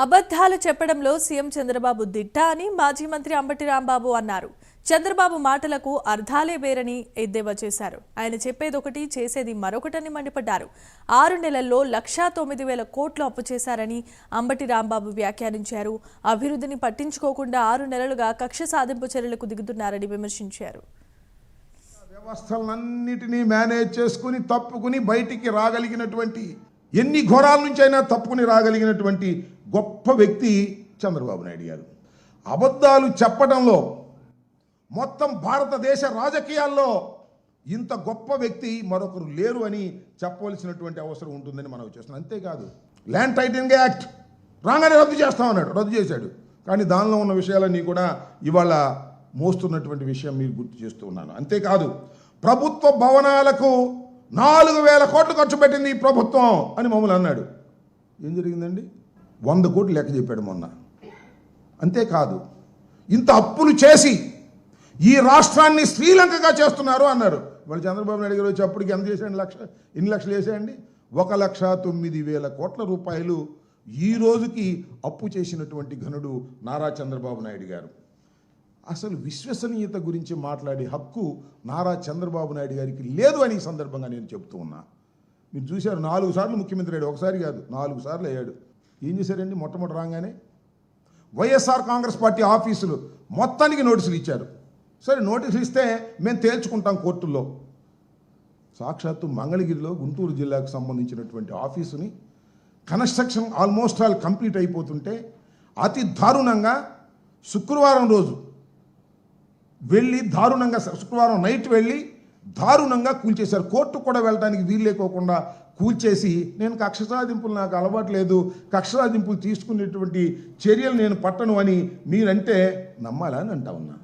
అబద్ధాలు చెప్పడంలో సీఎం చంద్రబాబు దిట్ట అని మాజీ మంత్రి అంబటి రాంబాబు అన్నారు. చంద్రబాబు మాటలకు అర్థాలే వేరని ఎద్దేవా చేశారు. ఆయన చెప్పేదొకటి చేసేది మరొకటని మండిపడ్డారు. 6 నెలల్లో 1,09,000 కోట్లు అప్పు చేశారని అంబటి రాంబాబు వ్యాఖ్యానించారు. అభివృద్ధిని పట్టించుకోకుండా 6 నెలలుగా కక్ష సాధింపు చర్యలకు దిగుతున్నారని విమర్శించారు. వ్యవస్థలన్నిటినీ మేనేజ్ చేసుకుని తప్పుకుని బయటికి రాగలిగినటువంటి ఎన్ని ఘోరాల నుంచి అయినా తప్పుకుని రాగలిగినటువంటి గొప్ప వ్యక్తి చంద్రబాబు నాయుడు గారు. అబద్ధాలు చెప్పడంలో మొత్తం భారతదేశ రాజకీయాల్లో ఇంత గొప్ప వ్యక్తి మరొకరు లేరు అని చెప్పవలసినటువంటి అవసరం ఉంటుందని మనం చేస్తున్నాం. అంతేకాదు, ల్యాండ్ టైటిలింగ్ యాక్ట్ రాగానే రద్దు చేస్తామన్నాడు, రద్దు చేశాడు. కానీ దానిలో ఉన్న విషయాలన్నీ కూడా ఇవాళ మోస్తున్నటువంటి విషయం మీరు గుర్తు చేస్తూ ఉన్నాను. అంతేకాదు, ప్రభుత్వ భవనాలకు 4,000 కోట్లు ఖర్చు పెట్టింది ఈ ప్రభుత్వం అని మమ్మల్ని అన్నాడు. ఏం జరిగిందండి? 100 కోట్లు లెక్క చెప్పాడు మొన్న. అంతేకాదు, ఇంత అప్పులు చేసి ఈ రాష్ట్రాన్ని శ్రీలంకగా చేస్తున్నారు అన్నారు. వాళ్ళు చంద్రబాబు నాయుడు గారు వచ్చి అప్పటికి ఎంత చేశాడు? ఎన్ని లక్షలు వేసాయండి? 1,09,000 కోట్ల రూపాయలు ఈ రోజుకి అప్పు చేసినటువంటి ఘనుడు నారా చంద్రబాబు నాయుడు గారు. అసలు విశ్వసనీయత గురించి మాట్లాడే హక్కు నారా చంద్రబాబు నాయుడు గారికి లేదు అని ఈ సందర్భంగా నేను చెప్తూ ఉన్నా. మీరు చూశారు, 4 సార్లు ముఖ్యమంత్రి అయ్యాడు, ఒకసారి కాదు 4 సార్లు అయ్యాడు. ఏం చేశారండి? మొట్టమొదటి రాగానే వైఎస్ఆర్ కాంగ్రెస్ పార్టీ ఆఫీసులు మొత్తానికి నోటీసులు ఇచ్చారు. సరే, నోటీసులు ఇస్తే మేము తేల్చుకుంటాం కోర్టుల్లో. సాక్షాత్తు మంగళగిరిలో గుంటూరు జిల్లాకు సంబంధించినటువంటి ఆఫీసుని కన్స్ట్రక్షన్ ఆల్మోస్ట్ ఆల్ కంప్లీట్ అయిపోతుంటే అతి దారుణంగా శుక్రవారం రోజు వెళ్ళి శుక్రవారం నైట్ వెళ్ళి దారుణంగా కూల్చేశారు. కోర్టు కూడా వెళ్ళడానికి వీలు లేకోకుండా కూల్చేసి, నేను కక్ష సాధింపులు నాకు అలవాటు లేదు, కక్ష సాధింపులు తీసుకునేటువంటి చర్యలు నేను పట్టను అని మీరంటే నమ్మాలని అంటా ఉన్నా.